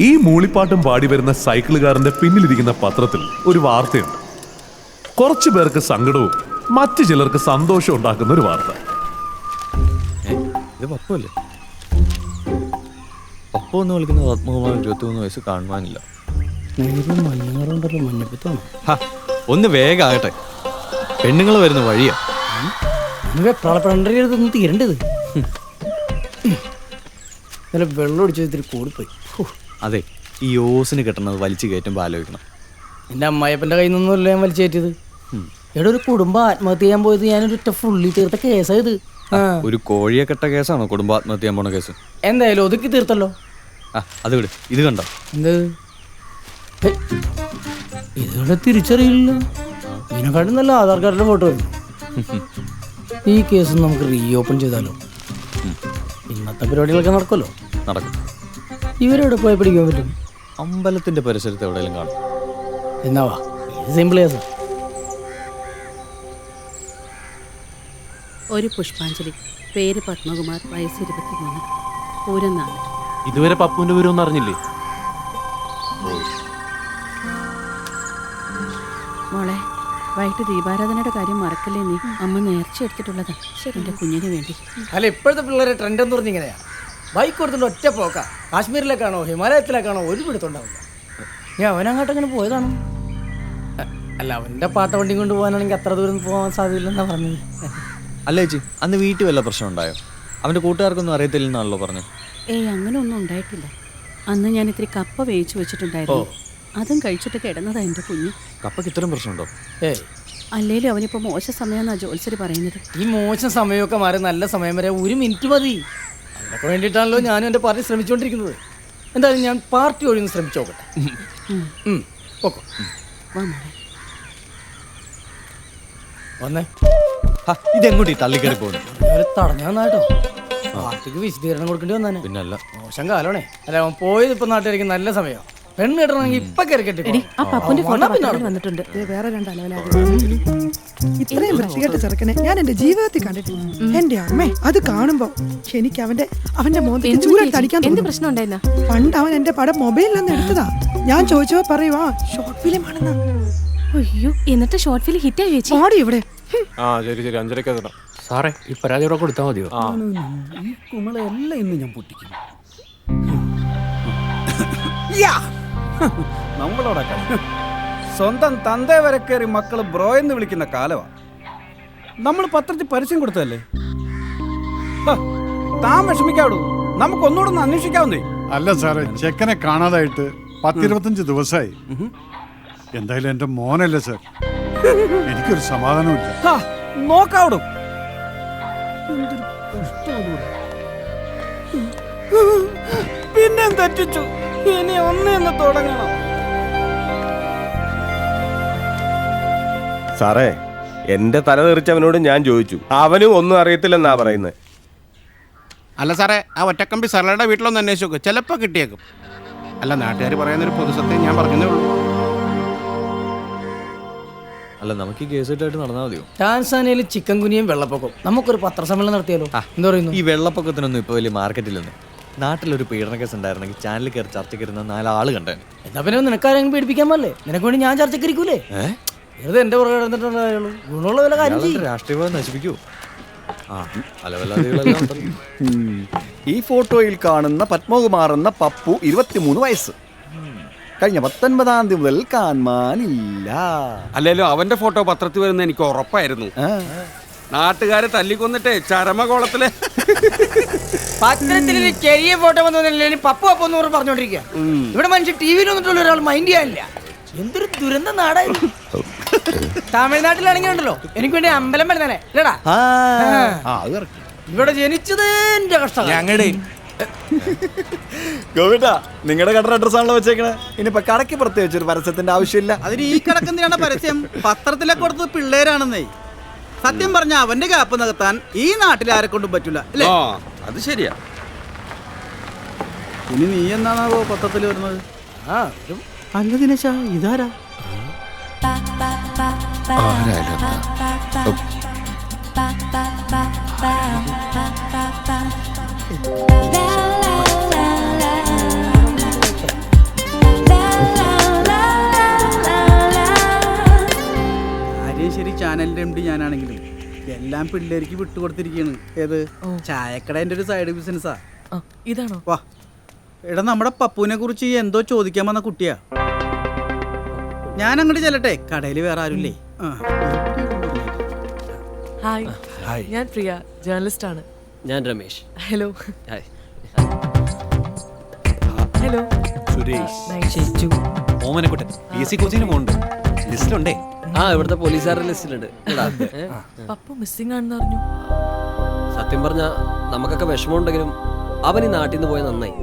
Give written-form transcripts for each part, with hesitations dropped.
ഈ മൂളിപ്പാട്ടും പാടി വരുന്ന സൈക്കിളുകാരന്റെ പിന്നിലിരിക്കുന്ന പത്രത്തിൽ ഒരു വാർത്തയുണ്ട്. കുറച്ചു പേർക്ക് സങ്കടവും മറ്റു ചിലർക്ക് സന്തോഷവും ഉണ്ടാക്കുന്ന ഒരു വാർത്ത. ഇത് പപ്പല്ലേ? പപ്പ എന്ന് വിളിക്കുന്നത് ആത്മകുമാർ 23 വയസ്സ് കാണുവാനില്ല. ഒന്ന് വേഗാകട്ടെ, പെണ്ണുങ്ങൾ വരുന്ന വഴിയാ. തീരേണ്ടത് വെള്ളം ഒടിച്ചതിരി കൂടിപ്പോയി. അതെ, ഈ ഓസിന് കിട്ടുന്നത് വലിച്ചു കയറ്റുമ്പോൾ ആലോചിക്കണം. എൻ്റെ അമ്മായിപ്പൻ്റെ കയ്യിൽ നിന്നല്ല ഞാൻ വലിച്ചു കയറ്റിയത്. ഇവിടെ ഒരു കുടുംബം ആത്മഹത്യ ചെയ്യാൻ പോയത് ഞാനൊരു ഫുള്ളി തീർത്ത കേസായത്. ഒരു കോഴിയെ കെട്ട കേസാണോ കുടുംബം ആത്മഹത്യ ചെയ്യാൻ പോണ കേസ്? എന്തായാലും ഒതുക്കി തീർത്തല്ലോ. അത് വിട്, ഇത് കണ്ടോ? എന്ത് ഇതുകൊണ്ട് തിരിച്ചറിയില്ല. ഇതിനെക്കാട്ടും നല്ല ആധാർ കാർഡിന്റെ ഫോട്ടോ വരുന്നു. ഈ കേസ് നമുക്ക് റീ ഓപ്പൺ ചെയ്താലോ? ഇന്നത്തെ പരിപാടികളൊക്കെ നടക്കുമല്ലോ. നടക്കും. ഇവരെവിടെ പോയി പിടിക്കാൻ പറ്റും? അമ്പലത്തിന്റെ പരിസരത്ത് എവിടെയെങ്കിലും കാണും. എന്നാവാ, ഇത് സിമ്പിൾ കേസ്. ഒരു പുഷ്പാഞ്ജലി. പേര് പത്മകുമാർ, വയസ്സ് 23, പൂരനാട്. ഇതുവരെ പപ്പുവിന്റെ വിവരമൊന്നും അറിഞ്ഞില്ലേ? മോളെ, വൈകിട്ട് ദീപാരാധനയുടെ കാര്യം മറക്കല്ലേ നീ. അമ്മ നേർച്ച എടുത്തിട്ടുള്ളതാ എന്റെ കുഞ്ഞിന് വേണ്ടി. അല്ല, ഇപ്പോഴത്തെ പിള്ളേരെ ട്രെൻഡ് എന്ന് പറഞ്ഞിങ്ങനെയാ. ബൈക്ക് കൊടുത്തിട്ട് ഒറ്റ പോക്ക. കാശ്മീരിലേക്കാണോ ഹിമാലയത്തിലേക്കാണോ ഒരു പിടുത്തുണ്ടാവില്ല. ഞാൻ അവനങ്ങോട്ടങ്ങനെ പോയതാണ്. അല്ല, അവൻ്റെ പാട്ട വണ്ടി കൊണ്ട് പോകാനാണെങ്കിൽ അത്ര ദൂരം പോകാൻ സാധ്യതയില്ലെന്നാ പറഞ്ഞത്. അല്ല ചേച്ചി, അന്ന് വീട്ടിൽ വല്ല പ്രശ്നം ഉണ്ടായോ? അവന്റെ കൂട്ടുകാർക്കൊന്നും അറിയത്തില്ലെന്നാണല്ലോ പറഞ്ഞു. അങ്ങനെ ഒന്നും ഉണ്ടായിട്ടില്ല. അന്ന് ഞാൻ ഇത്തിരി കപ്പ വേവിച്ചു വെച്ചിട്ടുണ്ടായിരുന്നു. അതും കഴിച്ചിട്ട് കിടന്നതാ എൻ്റെ കുഞ്ഞ്. കപ്പയ്ക്ക് ഇത്രയും പ്രശ്നമുണ്ടോ? അല്ലേലും അവനിപ്പോ മോശം സമയമെന്നാ ജോത്സര് പറയുന്നത്. ഈ മോശം സമയമൊക്കെ മാറി നല്ല സമയം വരെ 1 മിനിറ്റ് മതി. അതിനൊക്കെ വേണ്ടിയിട്ടാണല്ലോ ഞാനും എൻ്റെ പാർട്ടി ശ്രമിച്ചുകൊണ്ടിരിക്കുന്നത്. എന്തായാലും ഞാൻ പാർട്ടി ഒഴിഞ്ഞ് ശ്രമിച്ചു നോക്കട്ടെ. വന്നേ. ഇതെങ്ങോട്ട് തള്ളിക്കറി പോകുന്നു? തടഞ്ഞു വന്നാട്ടോ. പാർട്ടിക്ക് വിശദീകരണം കൊടുക്കേണ്ടി വന്നാനെ. പിന്നല്ല, മോശം കാലോണേ. അല്ല, അവൻ പോയത് ഇപ്പൊ നാട്ടുകാർക്ക് നല്ല സമയം. പെണ്ണ് കിട്ടണമെങ്കിൽ ഇപ്പൊ കയറി കെട്ടി. വന്നിട്ടുണ്ട് വേറെ 2 അലവലാതെ. ഇത്രയും വൃത്തികെട്ട ചെറുക്കനെ ഞാൻ എന്റെ ജീവിതത്തിൽ കണ്ടിട്ടില്ല. എന്റെ അമ്മേ, അത് കാണുമ്പോ എനിക്ക് അവന്റെ മോന്തയ്ക്ക് ചൂരൽ തടിക്കാൻ തോന്നുന്നു. പണ്ട് അവൻ എന്റെ പടം മൊബൈലിൽ നിന്ന് എടുത്തതാ. ഞാൻ ചോദിച്ചോ പറയുവാ ഷോർട്ട് ഫിലിം ആണെന്ന്. അയ്യോ, എന്നിട്ട് ഷോർട്ട് ഫിലിം ഹിറ്റ് ആയി പാടി ഇവിടെ. ശരി 5:30 സാറേ, ഈ പരാതി ഇവിടെ കൊടുത്താൽ മതിയോ? ഈ കുമളെല്ലാം ഇന്ന് ഞാൻ പൊട്ടിക്കും. നമ്മളോടെ സ്വന്തം തന്തേ വരെ കയറി മക്കള് ബ്രോ എന്ന് വിളിക്കുന്ന കാലമാണ്. നമ്മൾ പത്രത്തിൽ പരസ്യം കൊടുത്തതല്ലേ. താൻ വിഷമിക്കാവൂ, നമുക്ക് ഒന്നുകൂടെ അന്വേഷിക്കാവുന്നേ. അല്ല സാറേ, ചെക്കനെ കാണാതായിട്ട് 10-25 ദിവസമായി. എന്തായാലും എന്റെ മോനല്ലേ സാർ, എനിക്കൊരു സമാധാനമില്ല. നോക്കാവിടും. പിന്നെ തെറ്റിച്ചു, ഇനി ഒന്നേന്ന് തുടങ്ങണം. സാറേ, എന്റെ തല തെറിച്ചവനോട് ഞാൻ ചോദിച്ചു, അവനും ഒന്നും അറിയത്തില്ലെന്നാ പറയുന്നത്. അല്ല സാറേ, ആ ഒറ്റക്കമ്പി സരളയുടെ വീട്ടിലൊന്ന് അന്വേഷിച്ച് നോക്ക്, ചിലപ്പോൾ കിട്ടിയേക്കും. അല്ല, നാട്ടുകാർ പറയുന്നൊരു പൊതുസത്യം ഞാൻ പറഞ്ഞതേ ഉള്ളൂ. അല്ല, നമുക്ക് ഈ കേസായിട്ട് നടന്നാൽ മതിയോ? ടാൻസാനിയയിൽ ചിക്കൻ കുനിയും വെള്ളപ്പൊക്കം. നമുക്കൊരു പത്രസമ്മേളനം നടത്തിയാലോ? എന്താ പറയുന്നു? ഈ വെള്ളപ്പൊക്കത്തിനൊന്നും ഇപ്പൊ വലിയ മാർക്കറ്റില്ലെന്ന്. നാട്ടിലൊരു പീഡന കേസ് ഉണ്ടായിരുന്നെങ്കിൽ ചാനലിൽ കയറി ചർച്ചയ്ക്ക് ഇരുന്ന 4 ആള് കണ്ടേനെ. എന്നാ പിന്നെ നിനക്കാരെങ്കിലും പേടിപ്പിക്കാൻ പറ്റേ? നിനക്ക് വേണ്ടി ഞാൻ ചർച്ചയ്ക്കിരിക്കൂലേ? ഇത് എന്റെ പുറകെ നടന്നിട്ടുണ്ടായുള്ളൂ. ഗുണമുള്ള വല്ല കാര്യം രാഷ്ട്രീയ നശിപ്പിക്കൂ. ഈ ഫോട്ടോയിൽ കാണുന്ന പത്മകുമാർ എന്ന പപ്പു 23 വയസ്സ്. കഴിഞ്ഞ 19-ാം തീയതി മുതൽ കാണാനില്ല. അല്ലേലും അവന്റെ ഫോട്ടോ പത്രത്തിൽ വരുന്ന എനിക്ക് ഉറപ്പായിരുന്നു. നാട്ടുകാരെ തല്ലിക്കൊന്നിട്ടേ ചരമകോളത്തില് പത്രത്തിൽ ചെറിയ ഫോട്ടോ വന്നില്ല. പപ്പു പപ്പു എന്ന് പറഞ്ഞോണ്ടിരിക്കുക. ഇവിടെ മനുഷ്യൻ ടി വിയിൽ വന്നിട്ടുള്ള ഒരാൾ മൈൻഡ് ചെയ്യാനില്ല. എന്തൊരു ദുരന്ത നാടായിരുന്നു. തമിഴ്നാട്ടിലാണെങ്കിൽ ഉണ്ടല്ലോ, എനിക്ക് വേണ്ടി അമ്പലം വരുന്നേ ഇല്ലടാ. ഇവിടെ ജനിച്ചത് എന്റെ കഷ്ടം. ഞങ്ങളുടെ ഗോവിട്ടാ, നിങ്ങളുടെ കട അഡ്രസ് ആണല്ലോ വെച്ചേക്കണേ. ഇനിയിപ്പൊ കടക്ക് പ്രത്യേകിച്ച് ഒരു പരസ്യത്തിന്റെ ആവശ്യമില്ല. അതിന് ഈ കിടക്കുന്നതാണ് പരസ്യം. പത്രത്തിലെ കൊടുത്തത് പിള്ളേരാണെന്നേ. സത്യം പറഞ്ഞ അവന്റെ കാപ്പ് നികത്താൻ ഈ നാട്ടിൽ ആരെ കൊണ്ടും പറ്റൂല അല്ലേ? അത് ശരിയാ. ഇനി നീ എന്നാണാവോ പത്രത്തിൽ വരുന്നത്? അല്ല ദിനേശ, ഇതാരാ? ചാനലിന്റെ MD ഞാനാണെങ്കിലും എല്ലാം പിള്ളേർക്ക് വിട്ടുകൊടുത്തിരിക്കുകയാണ്. ഏത് ചായക്കടേന്റെ ഒരു സൈഡ് ബിസിനസ്സാ. ഇതാണോ? വാ എടാ, നമ്മുടെ പപ്പുവിനെ കുറിച്ച് എന്തോ ചോദിക്കാൻ വന്ന കുട്ടിയാ. ഞാൻ അങ്ങോട്ട് ചെല്ലട്ടെ, കടയിൽ വേറെ ആരുമില്ലേ? ഹായ്, ഞാൻ പ്രിയ, ജേർണലിസ്റ്റ് ആണ്. ഞാൻ Ramesh. Hello. Hi. Hello. Suresh, Omanakuttan PSC കോച്ചിങ്ങിന് പോകുന്നുണ്ട്. ലിസ്റ്റിലുണ്ടേ? ഇവിടുത്തെ പോലീസുകാരുടെ ലിസ്റ്റിലുണ്ട്. പപ്പു മിസ്സിംഗ് ആണെന്ന് അറിഞ്ഞു. സത്യം പറഞ്ഞ നമുക്കൊക്കെ വിഷമമുണ്ടെങ്കിലും അവൻ ഈ നാട്ടിൽ നിന്ന് പോയ നന്നായി.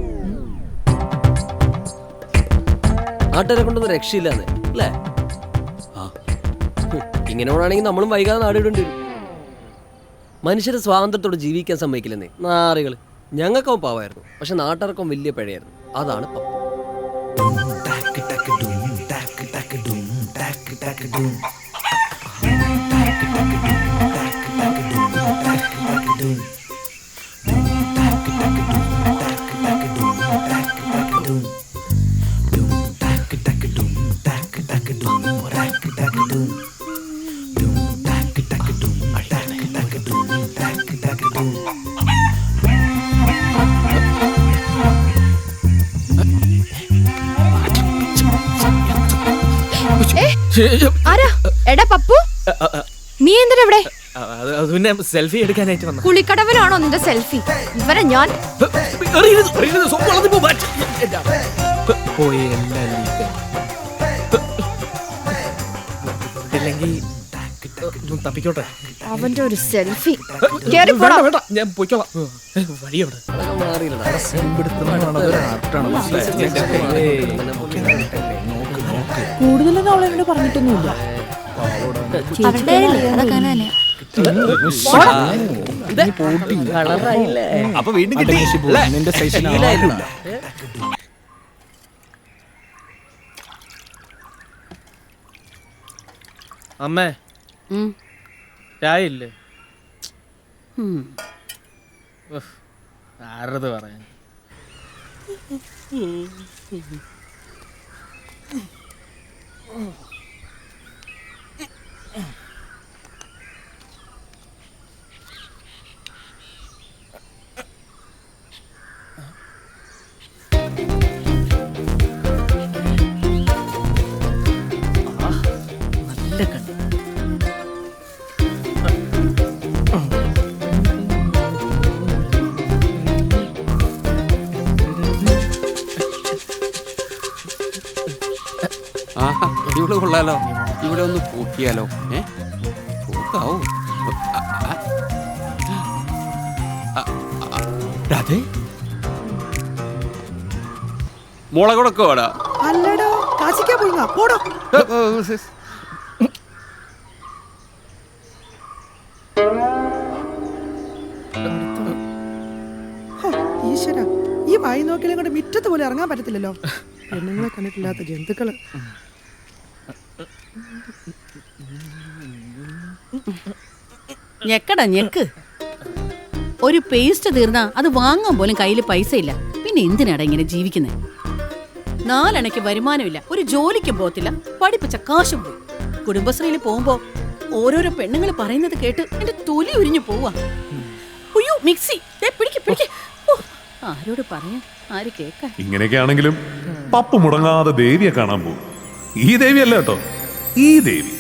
നാട്ടുകാരെ കൊണ്ടൊന്നും രക്ഷയില്ലാന്ന് അല്ലേ? ഇങ്ങനെ വേണമെങ്കിൽ നമ്മളും വൈകാതെ നാട് വിടേണ്ടി വരും. മനുഷ്യരെ സ്വാതന്ത്ര്യത്തോടെ ജീവിക്കാൻ സമ്മതിക്കില്ലെന്നേ നാറികൾ. ഞങ്ങൾക്കവൻ പാവായിരുന്നു, പക്ഷെ നാട്ടുകാർക്കും വലിയ പിഴയായിരുന്നു. അതാണ് പപ്പു. ആരാ? എടാ പപ്പു, നീ എന്തിനാ ഇവിടെ? പിന്നെ സെൽഫി എടുക്കാനായിട്ട് വന്ന. കുളിക്കടവിലാണോ നിന്റെ സെൽഫി? ഇവരെ ഞാൻ തപ്പിക്കോട്ടെ. അവന്റെ ഒരു സെൽഫി. ഞാൻ പോയിക്കോളാം. കൂടുതലൊന്നും അവളെന്നോട് പറഞ്ഞിട്ടൊന്നുമില്ല. അപ്പൊ വീണ്ടും കിട്ടി നിന്റെ സൈസിന്. അമ്മേ, ചായയില്ലേ? ആരത് പറയാൻ. നല്ല കണ്ണ്. ഇവിടെ കൊള്ളാലോ. ഇവിടെ ഒന്ന് പൂക്കിയാലോ? പൂക്കാവോ? മുളകൊടക്കോ? അല്ലടോ, കാശിക്കാൻ പോയിങ്ങ പോടോ. ഈശ്വര, ഈ വായി നോക്കിയാലും കൊണ്ട് മിറ്റത്ത് പോലെ ഇറങ്ങാൻ പറ്റത്തില്ലല്ലോ. പെണ്ണുങ്ങളെ കണ്ടിട്ടില്ലാത്ത ജന്തുക്കള്. ഞെക്കടാ ഞെക്ക്. ഒരു പേസ്റ്റ് തീർന്നാ അത് വാങ്ങാൻ പോലും കയ്യിൽ പൈസ ഇല്ല. പിന്നെ എന്തിനാടാ ഇങ്ങനെ ജീവിക്കുന്നത്? 4 അണയ്ക്ക് വരുമാനമില്ല, ഒരു ജോലിക്കും പോകത്തില്ല, പഠിപ്പിച്ച കാശും പോയി. കുടുംബശ്രീയിൽ പോകുമ്പോ ഓരോരോ പെണ്ണുങ്ങൾ പറയുന്നത് കേട്ട് എന്റെ തൊലി ഉരിഞ്ഞു പോവാ. അയ്യോ മിക്സി, പിടിക്ക്. ആരോട് പറയാ, ആര് കേൾക്കാൻ? ഇങ്ങനെയൊക്കെ ആണെങ്കിലും പപ്പു മുടങ്ങാതെ ദേവിയെ കാണാൻ പോകും. ഈ ദേവിയല്ല കേട്ടോ, ഈ ദേവി.